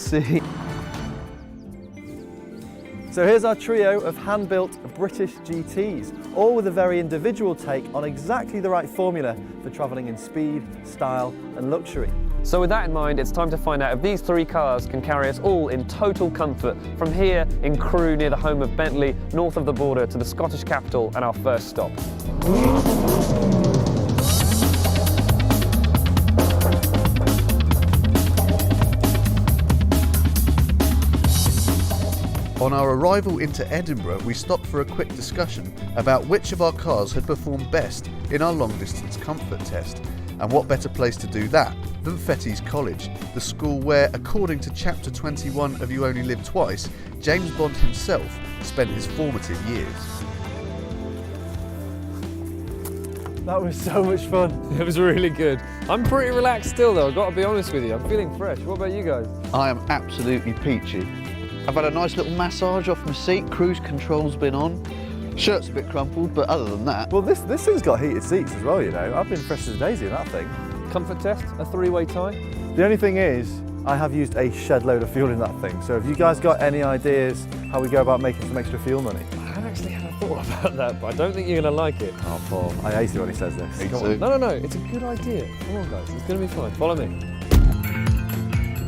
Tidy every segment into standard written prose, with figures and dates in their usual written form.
see. So here's our trio of hand-built British GTs, all with a very individual take on exactly the right formula for travelling in speed, style and luxury. So with that in mind, it's time to find out if these three cars can carry us all in total comfort from here in Crewe near the home of Bentley, north of the border to the Scottish capital and our first stop. On our arrival into Edinburgh, we stopped for a quick discussion about which of our cars had performed best in our long-distance comfort test. And what better place to do that than Fettes College, the school where, according to chapter 21 of You Only Live Twice, James Bond himself spent his formative years. That was so much fun. It was really good. I'm pretty relaxed still though, I've got to be honest with you. I'm feeling fresh. What about you guys? I am absolutely peachy. I've had a nice little massage off my seat, cruise control's been on. Shirt's a bit crumpled, but other than that... Well, this thing's got heated seats as well, you know. I've been fresh as a daisy in that thing. Comfort test, a three-way tie. The only thing is, I have used a shed load of fuel in that thing. So have you guys got any ideas how we go about making some extra fuel money? I haven't actually had a thought about that, but I don't think you're going to like it. Oh, Paul, I hate it when he says this. No, it's a good idea. Come on, guys, it's going to be fine. Follow me.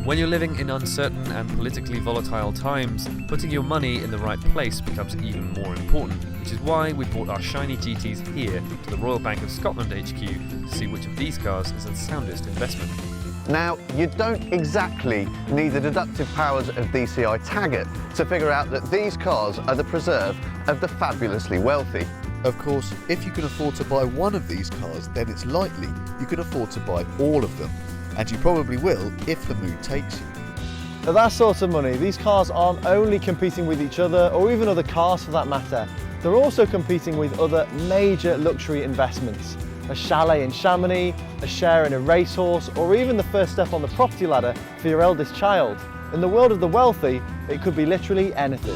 When you're living in uncertain and politically volatile times, putting your money in the right place becomes even more important, which is why we brought our shiny GTs here to the Royal Bank of Scotland HQ to see which of these cars is the soundest investment. Now, you don't exactly need the deductive powers of DCI Taggart to figure out that these cars are the preserve of the fabulously wealthy. Of course, if you can afford to buy one of these cars, then it's likely you can afford to buy all of them. And you probably will if the mood takes you. At that sort of money, these cars aren't only competing with each other, or even other cars for that matter, they're also competing with other major luxury investments. A chalet in Chamonix, a share in a racehorse, or even the first step on the property ladder for your eldest child. In the world of the wealthy, it could be literally anything.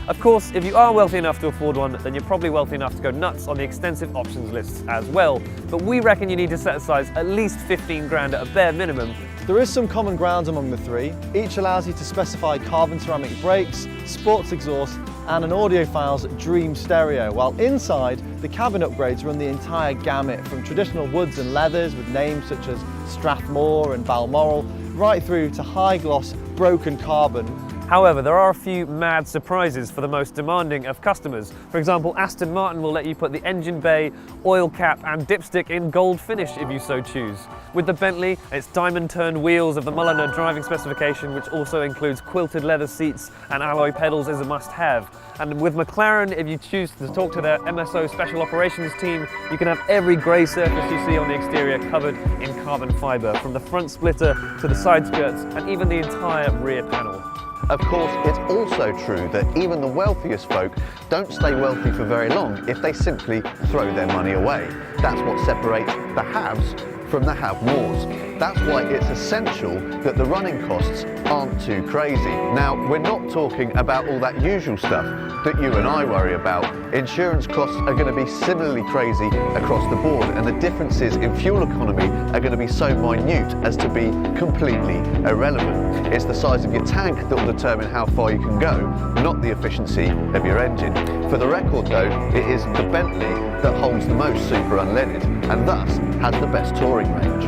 Of course, if you are wealthy enough to afford one, then you're probably wealthy enough to go nuts on the extensive options lists as well. But we reckon you need to set aside at least 15 grand at a bare minimum. There is some common ground among the three. Each allows you to specify carbon ceramic brakes, sports exhaust, and an audiophile's dream stereo, while inside, the cabin upgrades run the entire gamut, from traditional woods and leathers with names such as Strathmore and Balmoral, right through to high-gloss broken carbon. However, there are a few mad surprises for the most demanding of customers. For example, Aston Martin will let you put the engine bay, oil cap and dipstick in gold finish if you so choose. With the Bentley, its diamond-turned wheels of the Mulliner driving specification, which also includes quilted leather seats and alloy pedals, is a must-have. And with McLaren, if you choose to talk to their MSO Special Operations team, you can have every grey surface you see on the exterior covered in carbon fibre, from the front splitter to the side skirts and even the entire rear panel. Of course, it's also true that even the wealthiest folk don't stay wealthy for very long if they simply throw their money away. That's what separates the haves from the have-mores. That's why it's essential that the running costs aren't too crazy. Now, we're not talking about all that usual stuff that you and I worry about. Insurance costs are going to be similarly crazy across the board, and the differences in fuel economy are going to be so minute as to be completely irrelevant. It's the size of your tank that will determine how far you can go, not the efficiency of your engine. For the record though, it is the Bentley that holds the most super unleaded, and thus has the best touring range.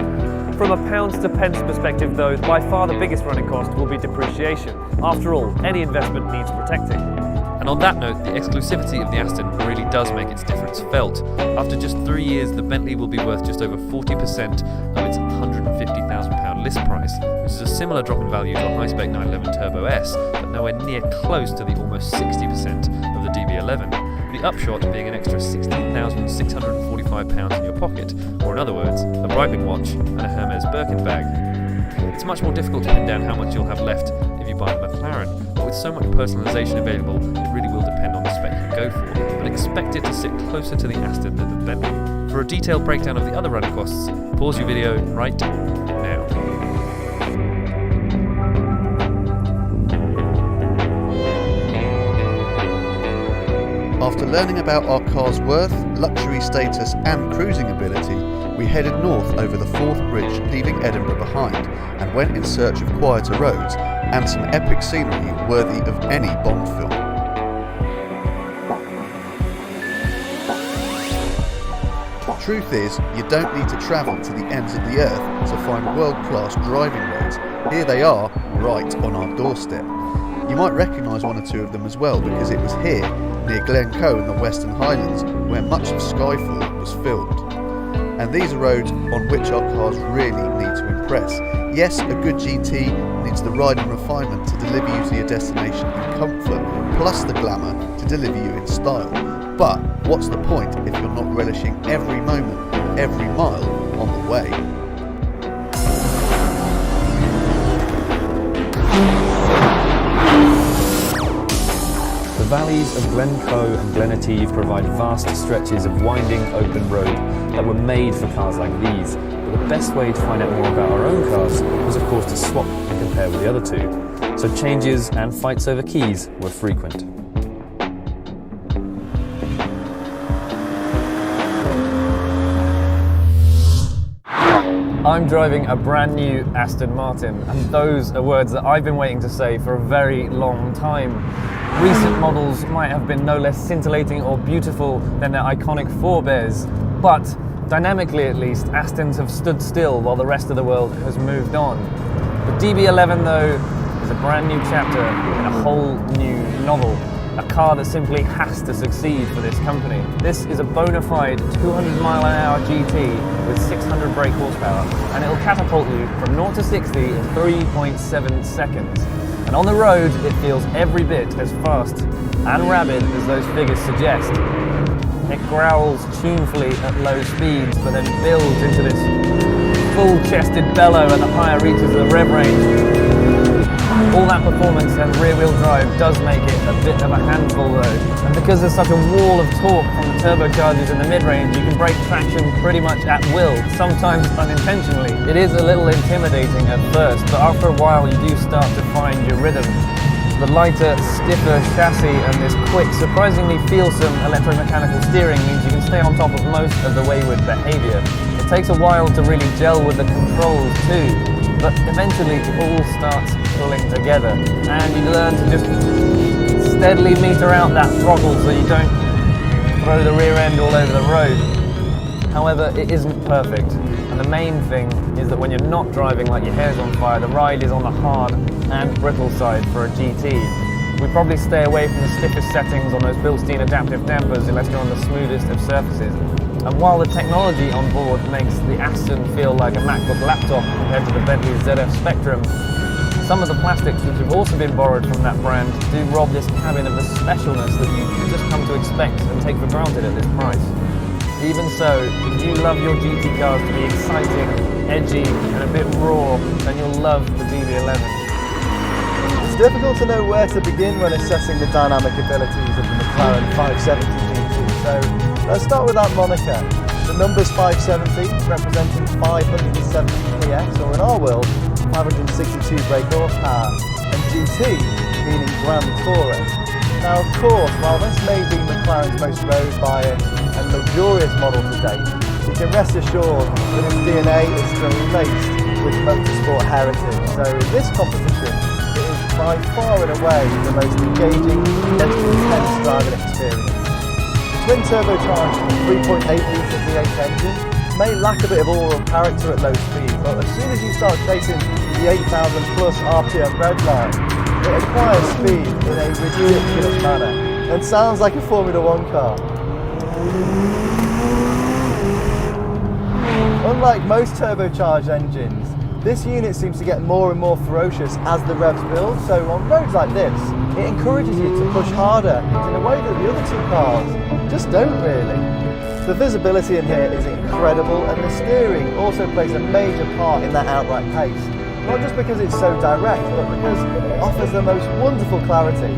From a pounds to pence perspective though, by far the biggest running cost will be depreciation. After all, any investment needs protecting. And on that note, the exclusivity of the Aston really does make its difference felt. After just 3 years, the Bentley will be worth just over 40% of its £150,000 list price, which is a similar drop in value to a high-spec 911 Turbo S, but nowhere near close to the almost 60% of the DB11. The upshot being an extra £16,645 in your pocket, or in other words, a Breitling watch and a Hermes Birkin bag. It's much more difficult to pin down how much you'll have left if you buy a McLaren, but with so much personalisation available, it really will depend on the spec you go for, but expect it to sit closer to the Aston than the Bentley. For a detailed breakdown of the other running costs, pause your video right now. After learning about our car's worth, luxury status and cruising ability, we headed north over the Forth Bridge, leaving Edinburgh behind, and went in search of quieter roads and some epic scenery worthy of any Bond film. Truth is, you don't need to travel to the ends of the earth to find world-class driving roads. Here they are, right on our doorstep. You might recognise one or two of them as well, because it was here, near Glencoe in the Western Highlands, where much of Skyfall was filmed. And these are roads on which our cars really need to impress. Yes, a good GT needs the ride and refinement to deliver you to your destination in comfort, plus the glamour to deliver you in style. But what's the point if you're not relishing every moment, every mile on the way? The valleys of Glencoe and Glenateeve provide vast stretches of winding open road that were made for cars like these. But the best way to find out more about our own cars was of course to swap and compare with the other two. So changes and fights over keys were frequent. I'm driving a brand new Aston Martin, and those are words that I've been waiting to say for a very long time. Recent models might have been no less scintillating or beautiful than their iconic forebears, but dynamically at least, Astons have stood still while the rest of the world has moved on. The DB11 though is a brand new chapter in a whole new novel. A car that simply has to succeed for this company. This is a bona fide 200-mile-an-hour GT with 600 brake horsepower, and it'll catapult you from 0 to 60 in 3.7 seconds. And on the road, it feels every bit as fast and rabid as those figures suggest. It growls tunefully at low speeds, but then builds into this full-chested bellow at the higher reaches of the rev range. All that performance and rear-wheel drive does make it a bit of a handful though, and because there's such a wall of torque from the turbochargers in the mid-range, you can break traction pretty much at will, sometimes unintentionally. It is a little intimidating at first, but after a while you do start to find your rhythm. The lighter, stiffer chassis and this quick, surprisingly feelsome electromechanical steering means you can stay on top of most of the wayward behaviour. It takes a while to really gel with the controls too, but eventually it all starts pulling together and you learn to just steadily meter out that throttle so you don't throw the rear end all over the road. However, it isn't perfect, and the main thing is that when you're not driving like your hair's on fire, the ride is on the hard and brittle side for a GT. We'd probably stay away from the stiffest settings on those Bilstein adaptive dampers unless you're on the smoothest of surfaces. And while the technology on board makes the Aston feel like a MacBook laptop compared to the Bentley ZF Spectrum, some of the plastics which have also been borrowed from that brand do rob this cabin of the specialness that you just come to expect and take for granted at this price. Even so, if you love your GT cars to be exciting, edgy and a bit raw, then you'll love the DB11. It's difficult to know where to begin when assessing the dynamic abilities of the McLaren 570 GT, so let's start with that moniker. The numbers 570 representing 570 PS, or in our world, 562 brake horsepower, and GT meaning Grand Tourer. Now of course, while this may be McLaren's most road-biased and luxurious model to date, you can rest assured that its DNA is still laced with motorsport heritage. So in this competition, it is by far and away the most engaging and intense driving experience. The twin turbocharged 3.8 litre V8 engine may lack a bit of oral character at low speed, but as soon as you start chasing the 8,000 plus RPM red line, it acquires speed in a ridiculous manner and sounds like a Formula 1 car. Unlike most turbocharged engines, this unit seems to get more and more ferocious as the revs build, so on roads like this, it encourages you to push harder in a way that the other two cars just don't really. The visibility in here is incredible, and the steering also plays a major part in that outright pace. Not just because it's so direct, but because it offers the most wonderful clarity.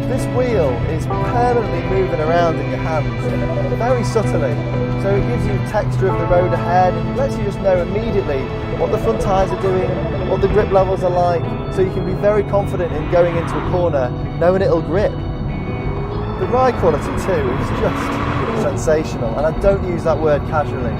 This wheel is permanently moving around in your hands, very subtly, so it gives you texture of the road ahead and lets you just know immediately what the front tyres are doing, what the grip levels are like, so you can be very confident in going into a corner knowing it'll grip. The ride quality too is just sensational, and I don't use that word casually.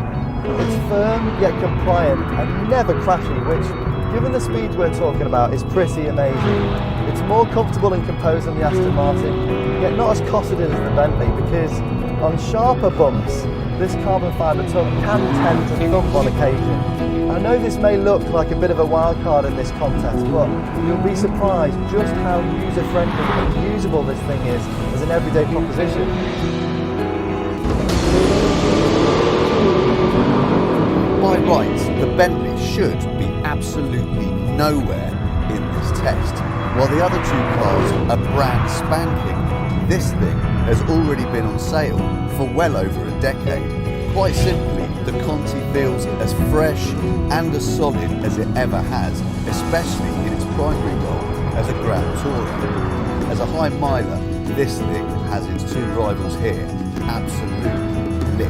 It's firm yet compliant and never clashy, which given the speeds we're talking about, is pretty amazing. It's more comfortable and composed than the Aston Martin, yet not as cosseted as the Bentley, because on sharper bumps, this carbon fibre tongue can tend to thump on occasion. I know this may look like a bit of a wild card in this contest, but you'll be surprised just how user-friendly and usable this thing is as an everyday proposition. By rights, the Bentley should be absolutely nowhere in this test. While the other two cars are brand spanking, this thing has already been on sale for well over a decade. Quite simply, the Conti feels as fresh and as solid as it ever has, especially in its primary role as a Grand Tourer. As a high miler, this thing has its two rivals here absolutely lit.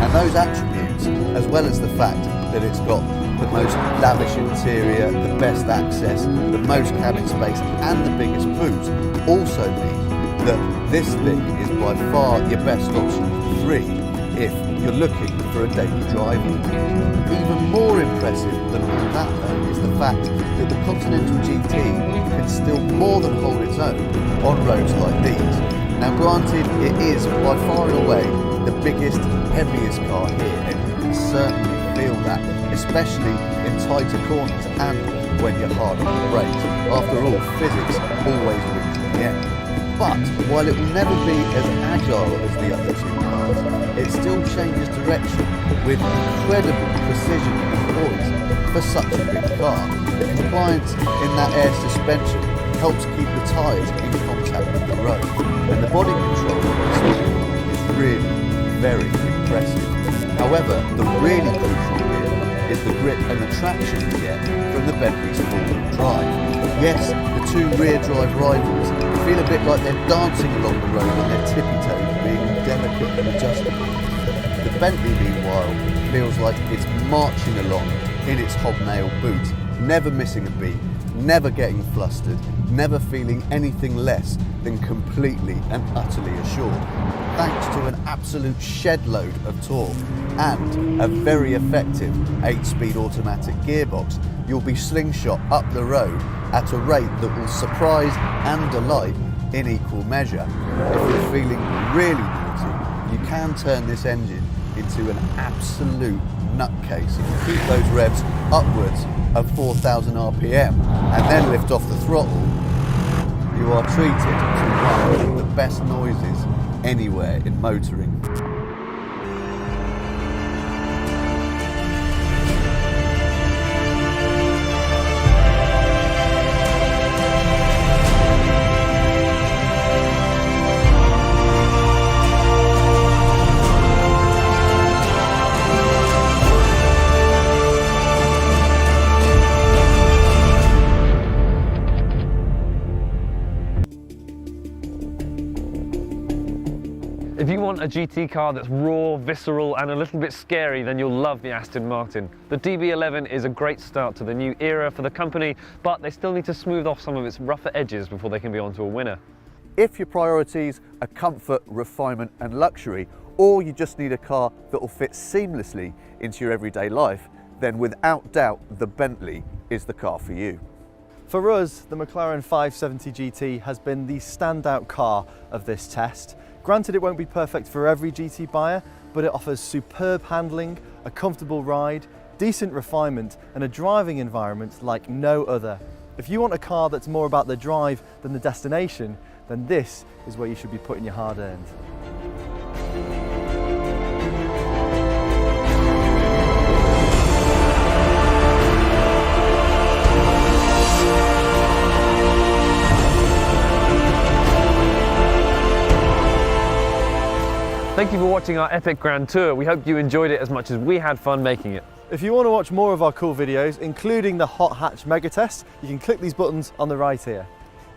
And those attributes, as well as the fact that it's got the most lavish interior, the best access, the most cabin space and the biggest boot, also mean that this thing is by far your best option of 3 if you're looking for a daily drive. Even more impressive than all that though is the fact that the Continental GT can still more than hold its own on roads like these. Now granted, it is by far and away the biggest, heaviest car here, and you can certainly feel that, especially in tighter corners and when you're hard on the brakes. After all, physics always wins in the end. But while it will never be as agile as the other two cars, it still changes direction with incredible precision and poise for such a big car. The compliance in that air suspension helps keep the tyres in contact with the road, and the body control of this thing is really very impressive. However, the really crucial bit is the grip and the traction you get from the Bentley's four-wheel drive. Yes, the two rear-drive rivals feel a bit like they're dancing along the road on their tippy toes, being delicate and adjustable. The Bentley, meanwhile, feels like it's marching along in its hobnail boot, never missing a beat, never getting flustered, never feeling anything less than completely and utterly assured, thanks to an absolute shed load of torque and a very effective 8-speed automatic gearbox. You'll be slingshot up the road at a rate that will surprise and delight in equal measure. If you're feeling really naughty, you can turn this engine into an absolute nutcase. If you keep those revs upwards of 4,000 RPM and then lift off the throttle, you are treated to one of the best noises anywhere in motoring. If you want a GT car that's raw, visceral and a little bit scary, then you'll love the Aston Martin. The DB11 is a great start to the new era for the company, but they still need to smooth off some of its rougher edges before they can be onto a winner. If your priorities are comfort, refinement and luxury, or you just need a car that will fit seamlessly into your everyday life, then without doubt the Bentley is the car for you. For us, the McLaren 570 GT has been the standout car of this test. Granted, it won't be perfect for every GT buyer, but it offers superb handling, a comfortable ride, decent refinement and a driving environment like no other. If you want a car that's more about the drive than the destination, then this is where you should be putting your hard-earned. Thank you for watching our epic Grand Tour. We hope you enjoyed it as much as we had fun making it. If you want to watch more of our cool videos, including the Hot Hatch Mega Test, you can click these buttons on the right here.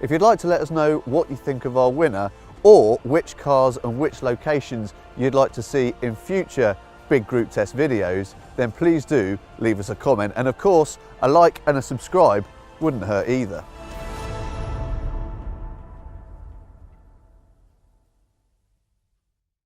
If you'd like to let us know what you think of our winner, or which cars and which locations you'd like to see in future big group test videos, then please do leave us a comment. And of course, a like and a subscribe wouldn't hurt either.